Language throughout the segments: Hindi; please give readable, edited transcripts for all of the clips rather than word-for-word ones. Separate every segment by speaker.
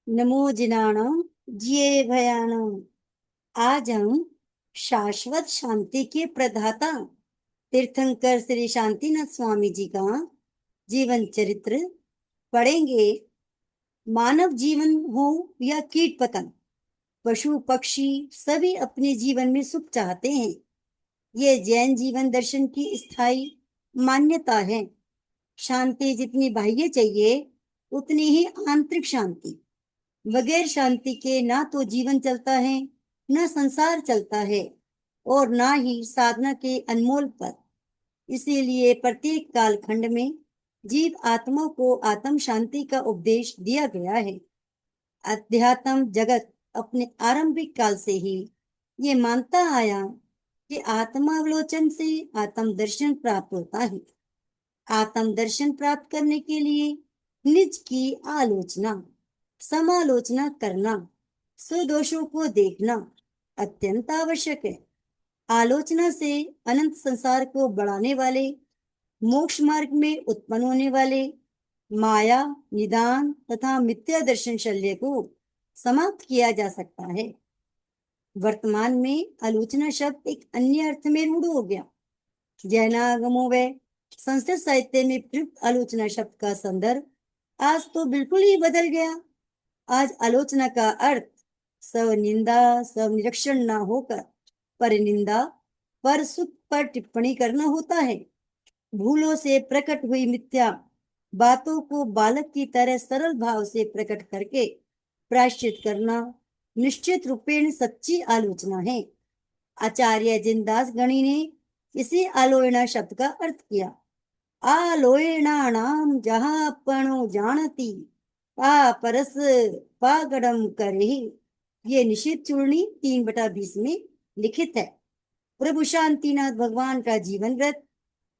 Speaker 1: नमो जिनाणम जिये भयानम। आज हम शाश्वत शांति के प्रदाता तीर्थंकर श्री शांतिनाथ स्वामी जी का जीवन चरित्र पढ़ेंगे। मानव जीवन हो या कीट पतंग, पशु पक्षी सभी अपने जीवन में सुख चाहते हैं। ये जैन जीवन दर्शन की स्थायी मान्यता है। शांति जितनी बाह्य चाहिए, उतनी ही आंतरिक शांति। बगैर शांति के ना तो जीवन चलता है, ना संसार चलता है, और ना ही साधना के अनमोल पद। इसीलिए प्रत्येक कालखंड में जीव आत्मा को आत्म शांति का उपदेश दिया गया है। अध्यात्म जगत अपने आरंभिक काल से ही ये मानता आया कि आत्मावलोचन से आत्म दर्शन प्राप्त होता है। आत्म दर्शन प्राप्त करने के लिए निज की आलोचना, समालोचना करना, स्वदोषों को देखना अत्यंत आवश्यक है। आलोचना से अनंत संसार को बढ़ाने वाले, मोक्ष मार्ग में उत्पन्न होने वाले माया, निदान तथा मिथ्या दर्शन शल्य को समाप्त किया जा सकता है। वर्तमान में आलोचना शब्द एक अन्य अर्थ में रूढ़ हो गया। जैनागमों व संस्कृत साहित्य में प्रयुक्त आलोचना शब्द का संदर्भ आज तो बिल्कुल ही बदल गया। आज आलोचना का अर्थ स्वनिंदा, स्वनिरीक्षण न होकर परिनिंदा, पर सुख पर टिप्पणी करना होता है। भूलों से प्रकट हुई मिथ्या बातों को बालक की तरह सरल भाव से प्रकट करके प्रायश्चित करना निश्चित रूपेण सच्ची आलोचना है। आचार्य जिनदास गणी ने इसी आलोचना शब्द का अर्थ किया। आलोचनाणाम जहां पणो जानती पा परस पागड़म करे। ये निषेध चूर्णी 3/20 में लिखित है। प्रभु शांतिनाथ भगवान का जीवन व्रत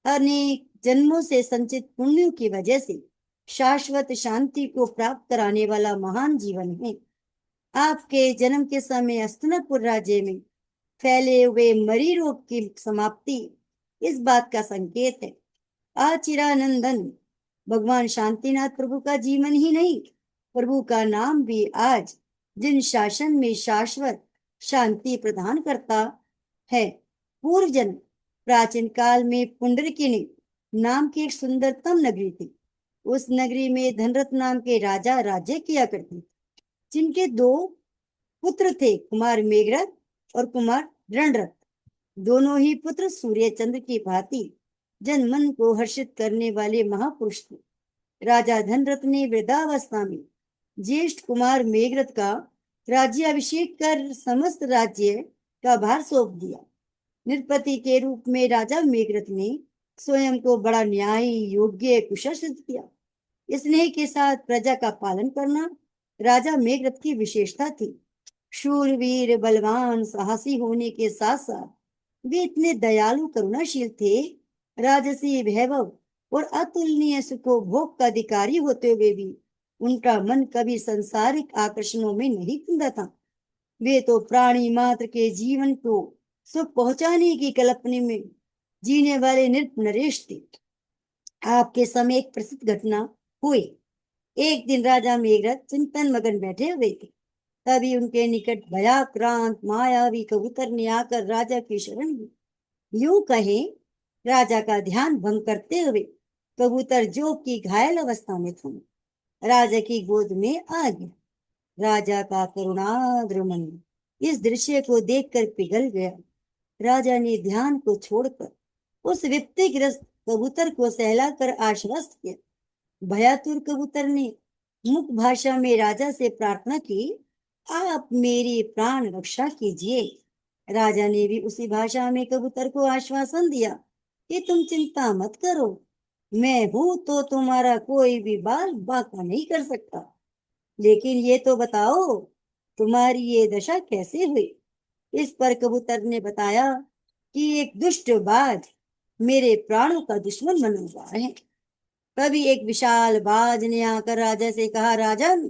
Speaker 1: अनेक जन्मों से संचित पुण्यों की वजह से शाश्वत शांति को प्राप्त कराने वाला महान जीवन है। आपके जन्म के समय हस्तिनापुर राज्य में फैले हुए मरी रोग की समाप्ति इस बात का संकेत है। आचिरानंदन भगवान शांतिनाथ प्रभु का जीवन ही नहीं, प्रभु का नाम भी आज जिन शासन में शाश्वत शांति प्रदान करता है। पूर्व जन्म प्राचीन काल में पुंडरीकिनी नाम की एक सुंदरतम नगरी थी। उस नगरी में धनरथ नाम के राजा राज्य किया करते थे, जिनके 2 पुत्र थे, कुमार मेघरथ और कुमार रणरथ। दोनों ही पुत्र सूर्य चंद्र की भांति जन मन को हर्षित करने वाले महापुरुष थे। राजा धनरथ ने वृद्धावस्था में ज्येष्ठ कुमार मेघरथ का राज्याभिषेक कर समस्त राज्य का भार सौंप दिया। निरपति के रूप में राजा मेघरथ ने स्वयं को बड़ा न्यायी, योग्य, कुशल सिद्ध किया। स्नेह के साथ प्रजा का पालन करना राजा मेघरथ की विशेषता थी। शूरवीर, बलवान, साहसी होने के साथ साथ वे इतने दयालु, करुणाशील थे। राजसी वैभव और अतुलनीय सुखोभोग का अधिकारी होते हुए भी उनका मन कभी संसारिक आकर्षणों में नहीं कुंदा था। वे तो प्राणी मात्र के जीवन को सुख पहुंचाने की कल्पना में जीने वाले नरेश थे। आपके समय एक प्रसिद्ध घटना हुई। एक दिन राजा मेघरथ चिंतन मगन बैठे हुए थे। तभी उनके निकट भयाक्रांत मायावी कबूतर ने आकर राजा की शरण ली। यूं कहे, राजा का ध्यान भंग करते हुए कबूतर जो की घायल अवस्था में था, राजा की गोद में आ गया। राजा का करुणाद्र मन इस दृश्य को देखकर पिघल गया। राजा ने ध्यान को छोड़कर उस विपत्तिग्रस्त कबूतर को सहलाकर आश्वस्त किया। भयातुर कबूतर ने मुख भाषा में राजा से प्रार्थना की, आप मेरी प्राण रक्षा कीजिए। राजा ने भी उसी भाषा में कबूतर को आश्वासन दिया कि तुम चिंता मत करो, मैं हूं तो तुम्हारा कोई भी बाल बांका नहीं कर सकता। लेकिन ये तो बताओ, तुम्हारी ये दशा कैसे हुई? इस पर कबूतर ने बताया कि एक दुष्ट बाज मेरे प्राणों का दुश्मन बना हुआ है। तभी एक विशाल बाज ने आकर राजा से कहा, राजन,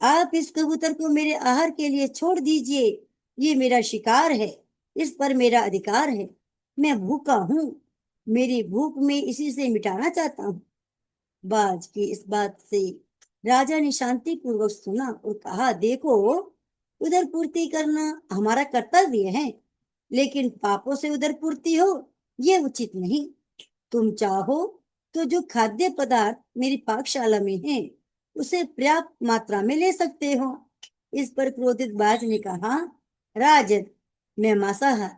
Speaker 1: आप इस कबूतर को मेरे आहार के लिए छोड़ दीजिए। ये मेरा शिकार है, इस पर मेरा अधिकार है। मैं भूखा हूँ, मेरी भूख में इसी से मिटाना चाहता हूँ। बाज की इस बात से राजा ने शांति पूर्वक सुना और कहा, देखो, उधर पूर्ति करना हमारा कर्तव्य है, लेकिन पापों से उधर पूर्ति हो ये उचित नहीं। तुम चाहो तो जो खाद्य पदार्थ मेरी पाकशाला में है उसे पर्याप्त मात्रा में ले सकते हो। इस पर क्रोधित बाज ने कहा, राजन, मैं मांसाहार,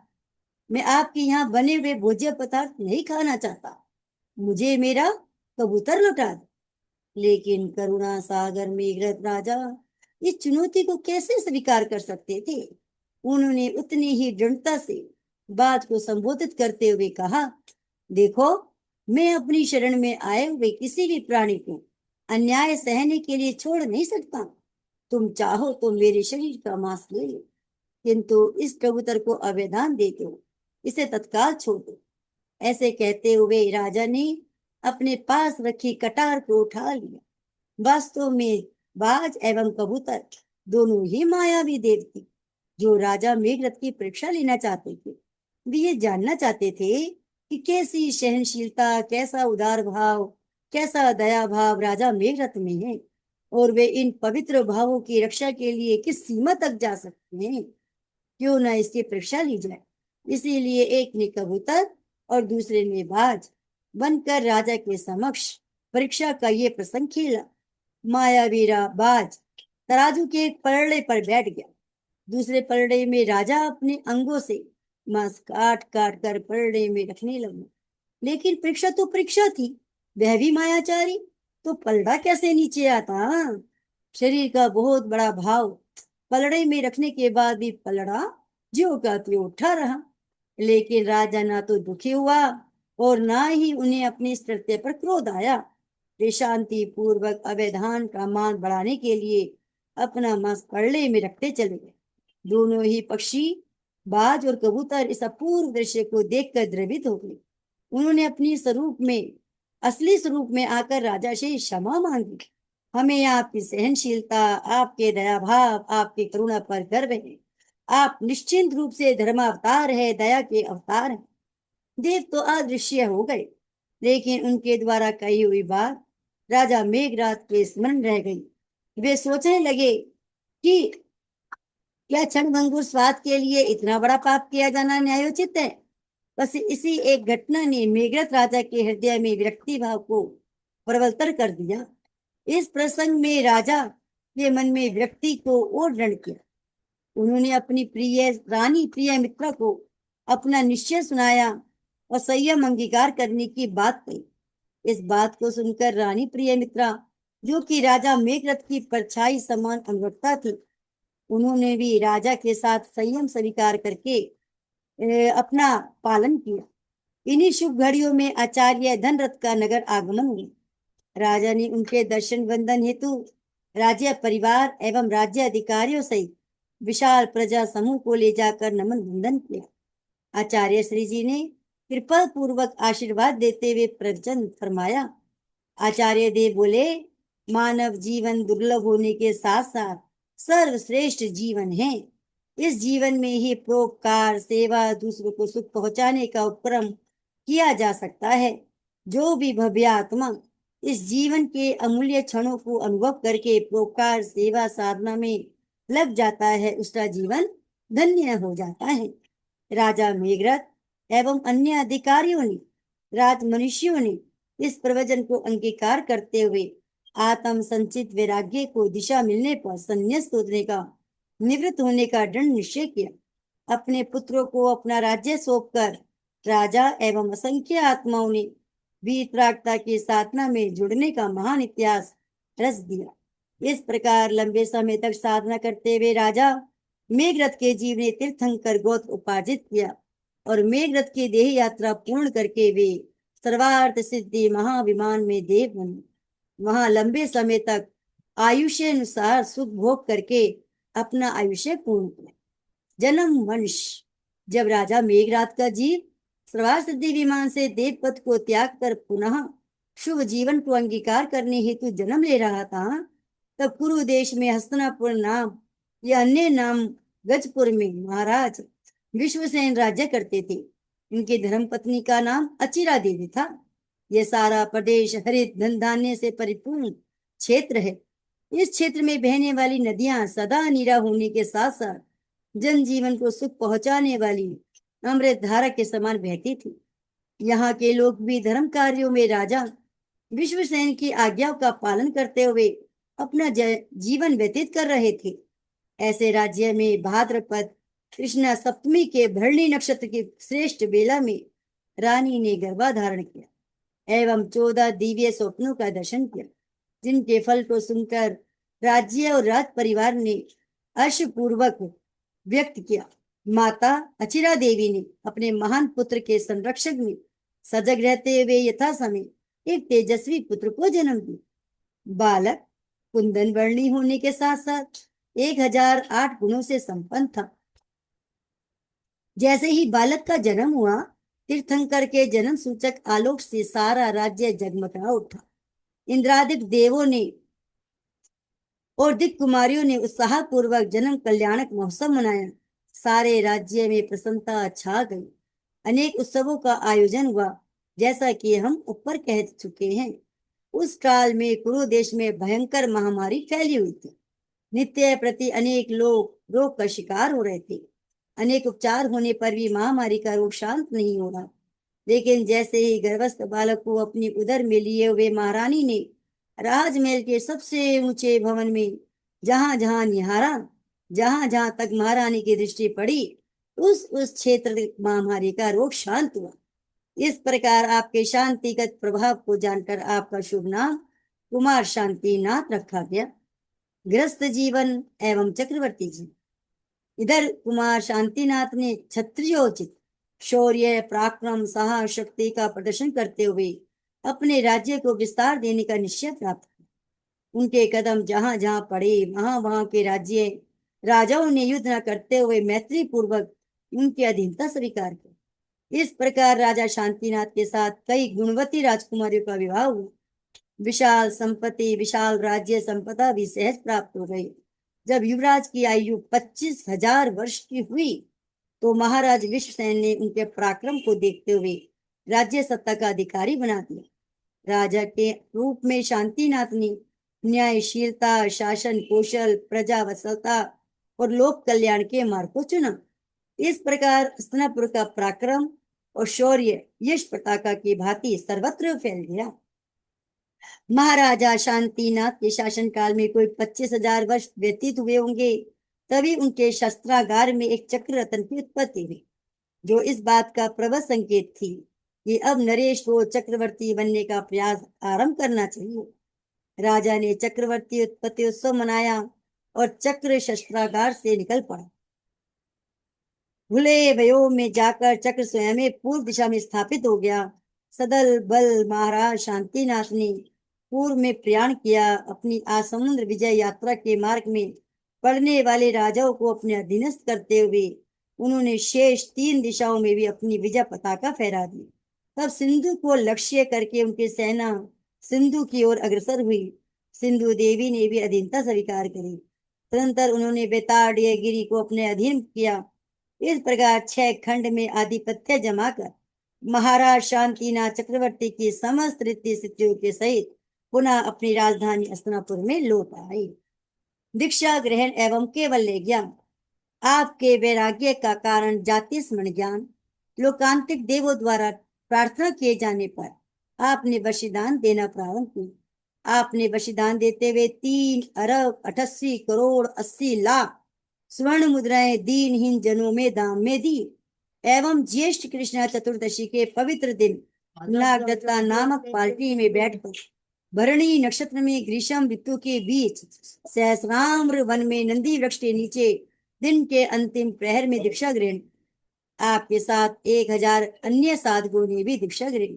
Speaker 1: मैं आपके यहाँ बने हुए भोज्य पदार्थ नहीं खाना चाहता, मुझे मेरा कबूतर लौटा दो। लेकिन करुणा सागर मेघरथ राजा इस चुनौती को कैसे स्वीकार कर सकते थे। उन्होंने उतनी ही दृढ़ता से बात को संबोधित करते हुए कहा, देखो, मैं अपनी शरण में आए हुए किसी भी प्राणी को अन्याय सहने के लिए छोड़ नहीं सकता। तुम चाहो तो मेरे शरीर का मांस ले लो, किंतु इस कबूतर को अवैधान दे दो, इसे तत्काल छोड़ दो। ऐसे कहते हुए राजा ने अपने पास रखी कटार को उठा लिया। वास्तव में बाज एवं कबूतर दोनों ही मायावी देवती जो राजा मेघरथ की परीक्षा लेना चाहते थे। वे ये जानना चाहते थे कि कैसी सहनशीलता, कैसा उदार भाव, कैसा दया भाव राजा मेघरथ में है, और वे इन पवित्र भावों की रक्षा के लिए किस सीमा तक जा सकते हैं। क्यों न इसकी परीक्षा ली जाए। इसीलिए एक ने कबूतर और दूसरे ने बाज बनकर राजा के समक्ष परीक्षा का ये प्रसंग खेला। मायावीरा बाज तराजू के एक पलड़े पर बैठ गया। दूसरे पलड़े में राजा अपने अंगों से मांस काट काट कर पलड़े में रखने लगा। लेकिन परीक्षा तो परीक्षा थी, वह भी मायाचारी, तो पलड़ा कैसे नीचे आता। शरीर का बहुत बड़ा भाव पलड़े में रखने के बाद भी पलड़ा ज्यों का त्यों उठा रहा। लेकिन राजा ना तो दुखी हुआ और ना ही उन्हें अपनी स्थिरता पर क्रोध आया। वे शांति पूर्वक अवैधान का मान बढ़ाने के लिए अपना मांस पलड़े में रखते चले गए। दोनों ही पक्षी, बाज और कबूतर, इस अपूर्व दृश्य को देखकर द्रवित हो गए। उन्होंने अपनी असली स्वरूप में आकर राजा से क्षमा मांगी। हमें आपकी सहनशीलता, आपके दया भाव, आपकी करुणा पर गर्व है। आप निश्चिंत रूप से धर्मावतार है, दया के अवतार हैं। देव तो अदृश्य हो गए, लेकिन उनके द्वारा कही हुई बात राजा मेघराज के स्मरण रह गई। वे सोचने लगे कि क्या क्षणभंगुर स्वाद के लिए इतना बड़ा पाप किया जाना न्यायोचित है। बस इसी एक घटना ने मेघरथ राजा के हृदय में विरक्ति भाव को प्रबलतर कर दिया। इस प्रसंग में राजा के मन में विरक्ति को और दृढ़ किया। उन्होंने अपनी प्रिय रानी प्रिय मित्रा को अपना निश्चय सुनाया और संयम अंगीकार करने की बात कही। इस बात को सुनकर रानी प्रिय मित्रा, जो कि राजा मेघरथ की परछाई समान अनुवक्ता थी, उन्होंने भी राजा के साथ संयम स्वीकार करके अपना पालन किया। इन्हीं शुभ घड़ियों में आचार्य धनरथ का नगर आगमन हुआ। राजा ने उनके दर्शन वंदन हेतु राज्य परिवार एवं राज्य अधिकारियों सहित विशाल प्रजा समूह को ले जाकर नमन वंदन किया। आचार्य श्री जी ने कृपा पूर्वक आशीर्वाद देते हुए प्रवचन फरमाया। आचार्य देव बोले, मानव जीवन दुर्लभ होने के साथ साथ सर्वश्रेष्ठ जीवन है। इस जीवन में ही परोपकार, सेवा, दूसरों को सुख पहुंचाने का उपक्रम किया जा सकता है। जो भी भव्य आत्मा इस जीवन के अमूल्य क्षणों को अनुभव करके परोपकार, सेवा, साधना में लग जाता है, उसका जीवन धन्य हो जाता है। राजा मेघरथ एवं अन्य अधिकारियों ने, राज मनुष्यों ने इस प्रवचन को अंगीकार करते हुए आत्म संचित वैराग्य को दिशा मिलने पर संन्यास्त होने का, निवृत्त होने का दृढ़ निश्चय किया। अपने पुत्रों को अपना राज्य सौंपकर राजा एवं असंख्य आत्माओं ने वीतरागता की साधना में जुड़ने का महान इतिहास रच दिया। इस प्रकार लंबे समय तक साधना करते हुए राजा मेघरथ के जीव ने तीर्थंकर गोत्र उपार्जित किया और मेघरथ की देह यात्रा पूर्ण करके वे सर्वार्थ सिद्धि महाविमान में देव बने। वहां लंबे समय तक आयुष्य अनुसार सुख भोग करके अपना आयुष्य पूर्ण किया। जन्म वंश। जब राजा मेघराज का जीव सर्वार्थ सिद्धि विमान से देवपद को त्याग कर पुनः शुभ जीवन को अंगीकार करने हेतु जन्म ले रहा था, तब कुरु देश में हस्तिनापुर नाम या अन्य नाम गजपुर में महाराज विश्वसेन राज्य करते थे। इनकी धर्मपत्नी का नाम अचिरा देवी था। यह सारा प्रदेश हरित धन धान्य से परिपूर्ण क्षेत्र है। इस क्षेत्र में बहने वाली नदियां सदा नीरा होने के साथ साथ जनजीवन को सुख पहुंचाने वाली अमृत धारा के समान बहती थी। यहाँ के लोग भी धर्म कार्यों में राजा विश्वसेन की आज्ञाओं का पालन करते हुए अपना जीवन व्यतीत कर रहे थे। ऐसे राज्य में भाद्रपद कृष्णा सप्तमी के भरणी नक्षत्र की श्रेष्ठ बेला में रानी ने गर्भाधारण किया एवं 14 दिव्य स्वप्नों का दर्शन किया, जिनके फल को सुनकर राज्य और राज परिवार ने हर्षपूर्वक व्यक्त किया। माता अचिरा देवी ने अपने महान पुत्र के संरक्षक में सजग रहते हुए यथा समय एक तेजस्वी पुत्र को जन्म दिया। बालक कुंदन वर्णी होने के साथ साथ 1008 गुणों से संपन्न था। जैसे ही बालक का जन्म हुआ, तीर्थंकर के जन्म सूचक आलोक से सारा राज्य जगमगा उठा। इंद्रादिक देवों ने और दिक कुमारियों ने उत्साह पूर्वक जन्म कल्याणक महोत्सव मनाया। सारे राज्य में प्रसन्नता छा गई। अनेक उत्सवों का आयोजन हुआ, जैसा कि हम ऊपर कह चुके हैं। उस काल में कुरु देश में भयंकर महामारी फैली हुई थी। नित्य प्रति अनेक लोग रोग का शिकार हो रहे थे। अनेक उपचार होने पर भी महामारी का रोग शांत नहीं हो रहा। लेकिन जैसे ही गर्भस्थ बालक को अपनी उदर में लिए हुए महारानी ने राजमहल के सबसे ऊंचे भवन में जहां जहां निहारा, जहां जहां तक महारानी की दृष्टि पड़ी, उस क्षेत्र महामारी का रोग शांत हुआ। इस प्रकार आपके शांतिगत प्रभाव को जानकर आपका शुभ नाम कुमार शांतिनाथ रखा गया। गृहस्थ जीवन एवं चक्रवर्ती जी। इधर कुमार शांतिनाथ ने क्षत्रियोचित शौर्य, पराक्रम, साहस, शक्ति का प्रदर्शन करते हुए अपने राज्य को विस्तार देने का निश्चय प्राप्त किया। उनके कदम जहां जहां पड़े, वहां वहां के राज्य राजाओं ने युद्ध न करते हुए मैत्री पूर्वक उनकी अधीनता स्वीकार की। इस प्रकार राजा शांतिनाथ के साथ कई गुणवती राजकुमारियों का विवाह हुआ। विशाल संपत्ति, विशाल राज्य संपदा भी सहज प्राप्त हो गई। जब युवराज की आयु 25,000 वर्ष की हुई, तो महाराज विश्वसेन ने उनके पराक्रम को देखते हुए राज्य सत्ता का अधिकारी बना दिया। राजा के रूप में शांतिनाथ ने न्यायशीलता, शासन कौशल, प्रजा वत्सलता और लोक कल्याण के मार्ग को चुना। इस प्रकार हस्तिनापुर का पराक्रम और शौर्य यश पताका की भांति सर्वत्र फैल गया। महाराजा शांतिनाथ के शासन काल में कोई 25,000 वर्ष व्यतीत हुए होंगे, तभी उनके शस्त्रागार में एक चक्र रत्न की उत्पत्ति हुई, जो इस बात का प्रबल संकेत थी कि अब नरेश को चक्रवर्ती बनने का प्रयास आरंभ करना चाहिए। राजा ने चक्रवर्ती उत्पत्ति उत्सव मनाया और चक्र शस्त्रागार से निकल पड़ा। भूले वयों में जाकर चक्र स्वयं पूर्व दिशा में स्थापित हो गया। सदल बल महाराज शांतिनाथ ने पूर्व में प्रयाण किया। अपनी आसमुद्र विजय यात्रा के मार्ग में पड़ने वाले राजाओं को अपने अधीनस्थ करते हुए उन्होंने शेष 3 दिशाओं में भी अपनी विजय पताका फहरा दी। तब सिंधु को लक्ष्य करके उनकी सेना सिंधु की ओर अग्रसर हुई। सिंधु देवी ने भी अधीनता स्वीकार करी। तदनंतर उन्होंने बेताड़िया गिरी को अपने अधीन किया। इस प्रकार 6 खंड में आधिपत्य जमाकर महाराज शांतिनाथ चक्रवर्ती की समस्त रीति स्थितियों के सहित पुनः अपनी राजधानी हस्तिनापुर में लौट आए। दीक्षा ग्रहण एवं केवल्य ज्ञान। आपके वैराग्य का कारण जाति स्मरण ज्ञान। लोकांतिक देवों द्वारा प्रार्थना किए जाने पर आपने वशिदान देना प्रारंभ किया। आपने वशिदान देते हुए 3 अरब 88 करोड़ 80 लाख स्वर्ण मुद्राएं दीनहीन जनों में दाम में दी एवं ज्येष्ठ कृष्णा चतुर्दशी के पवित्र दिन नागदत्ता नामक पार्टी में बैठकर भरणी नक्षत्र में ग्रीष्म ऋतु के बीच सहस्राम्र वन में नंदी वृक्ष के नीचे दिन के अंतिम प्रहर में दीक्षा ग्रहण। आपके साथ 1000 अन्य साधकों ने भी दीक्षा ग्रहण।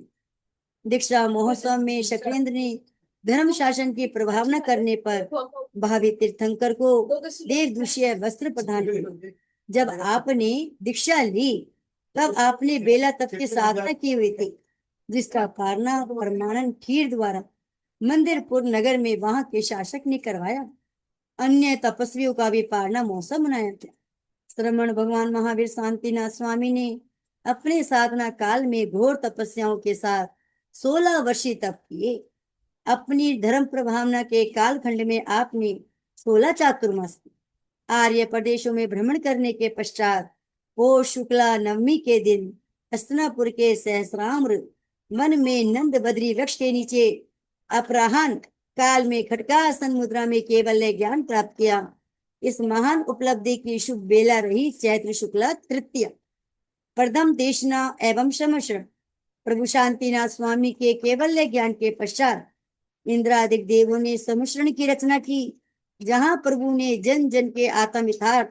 Speaker 1: दीक्षा महोत्सव में शक्रेंद्र ने धर्म शासन की प्रभावना करने पर भावी तीर्थंकर को देवदूषीय वस्त्र प्रदान किए। जब आपने दीक्षा ली, तब आपने बेला तप की साधना की हुई थी, जिसका पारणा परमानंद खीर द्वारा मंदिरपुर नगर में वहां के शासक ने करवाया। अन्य तपस्वियों का भी पारणा महोत्सव मनाया था। श्रमण भगवान महावीर शांतिनाथ स्वामी ने अपने साधना काल में घोर तपस्याओं के साथ 16 वर्षीय तप किए। अपनी धर्म प्रभावना के कालखंड में आपने 16 चातुर्मास आर्य प्रदेशों में भ्रमण करने के पश्चात पौष शुक्ला नवमी के दिन हस्तिनापुर के सहस्राम्र वन में नंद बद्री वृक्ष के नीचे अपराह्न काल में खटकासन मुद्रा में केवल ज्ञान प्राप्त किया। इस महान उपलब्धि की शुभ बेला रही चैत्र शुक्ला तृतीया। प्रथम देशना एवं समश्रण प्रभु शांतिनाथ स्वामी के केवल्य ज्ञान के पश्चात इंद्रादिक देवों ने सम्मिश्रण की रचना की, जहां प्रभु ने जन जन के आत्म यथार्थ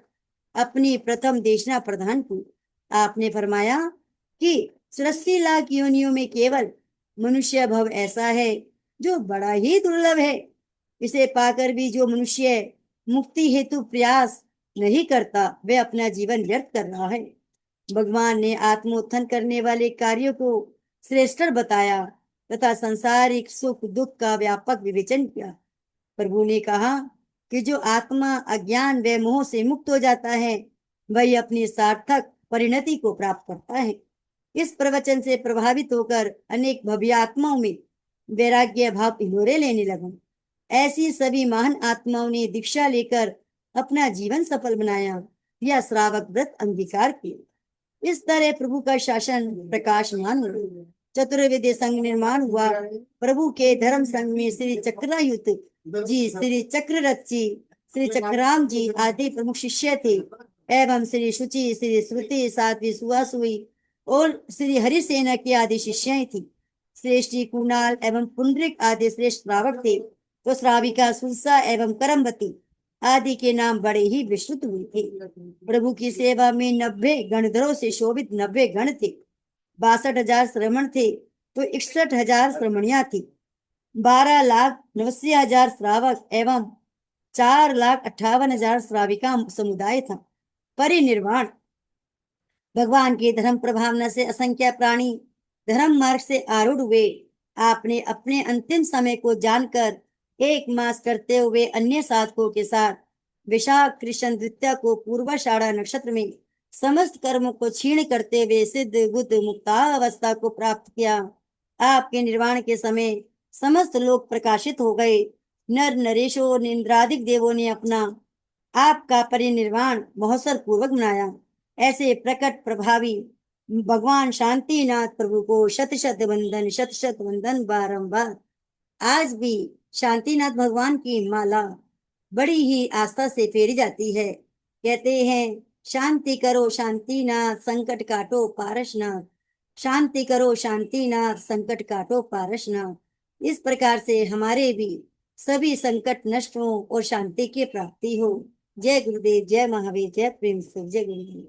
Speaker 1: अपनी प्रथम देशना प्रदान की। आपने फरमाया कि 83 लाख योनियों में केवल मनुष्य भव ऐसा है जो बड़ा ही दुर्लभ है। इसे पाकर भी जो मनुष्य मुक्ति हेतु प्रयास नहीं करता, वह अपना जीवन व्यर्थ कर रहा है। भगवान ने आत्मोत्थान करने वाले कार्यों को श्रेष्ठ बताया तथा सांसारिक सुख दुख का व्यापक विवेचन किया। प्रभु ने कहा कि जो आत्मा अज्ञान व मोह से मुक्त हो जाता है, वही अपनी सार्थक परिणति को प्राप्त करता है। इस प्रवचन से प्रभावित होकर अनेक भव्य आत्माओं में वैराग्य भाव हिलोरे लेने लगा। ऐसी सभी महान आत्माओं ने दीक्षा लेकर अपना जीवन सफल बनाया या श्रावक व्रत अंगीकार किया। इस तरह प्रभु का शासन प्रकाशमान हुआ। चतुर्वेद संघ निर्माण हुआ। प्रभु के धर्म संघ में श्री चक्रायुत जी, श्री चक्ररथ जी, श्री चक्राम जी आदि प्रमुख शिष्य थे एवं श्री शुचि, श्री श्रुति, साध्वी सुवासुई और श्री हरिसेना की आदि शिष्याएं थी। श्रेष्ठी कुणाल एवं पुंडरिक आदि श्रेष्ठ श्रावक थे, तो श्राविका सुलसा एवं करमवती आदि के नाम बड़े ही विस्तृत हुए थे। प्रभु की सेवा में 90 गणधरों से शोभित 90 गण थे। 62,000 श्रमण थे, तो 61,000 श्रमणियां थी। 12,89,000 श्रावक एवं 4,58,000 श्राविका समुदाय था। परिनिर्वाण भगवान की धर्म प्रभावना से असंख्य प्राणी धर्म मार्ग से आरूढ़ हुए। आपने अपने अंतिम समय को जानकर 1 मास करते हुए अन्य साधकों के साथ विशाख कृष्ण द्वितीया को पूर्वाषाढ़ा नक्षत्र में समस्त कर्मों को क्षीण करते हुए सिद्ध बुद्ध मुक्तावस्था को प्राप्त किया। आपके निर्वाण के समय समस्त लोग प्रकाशित हो गए। नर नरेशों इंद्रादिक देवों ने अपना आपका परिनिर्वाण महोत्सव पूर्वक मनाया। ऐसे प्रकट प्रभावी भगवान शांतिनाथ प्रभु को शत शत वंदन बारंबार। आज भी शांतिनाथ भगवान की माला बड़ी ही आस्था से फेरी जाती है। कहते हैं शांति करो शांतिनाथ, संकट काटो पारसनाथ। शांति करो शांतिनाथ, संकट काटो पारसनाथ। इस प्रकार से हमारे भी सभी संकट नष्ट हो और शांति की प्राप्ति हो। जय गुरुदेव, जय महावीर, जय प्रेम से, जय गुरुदेव।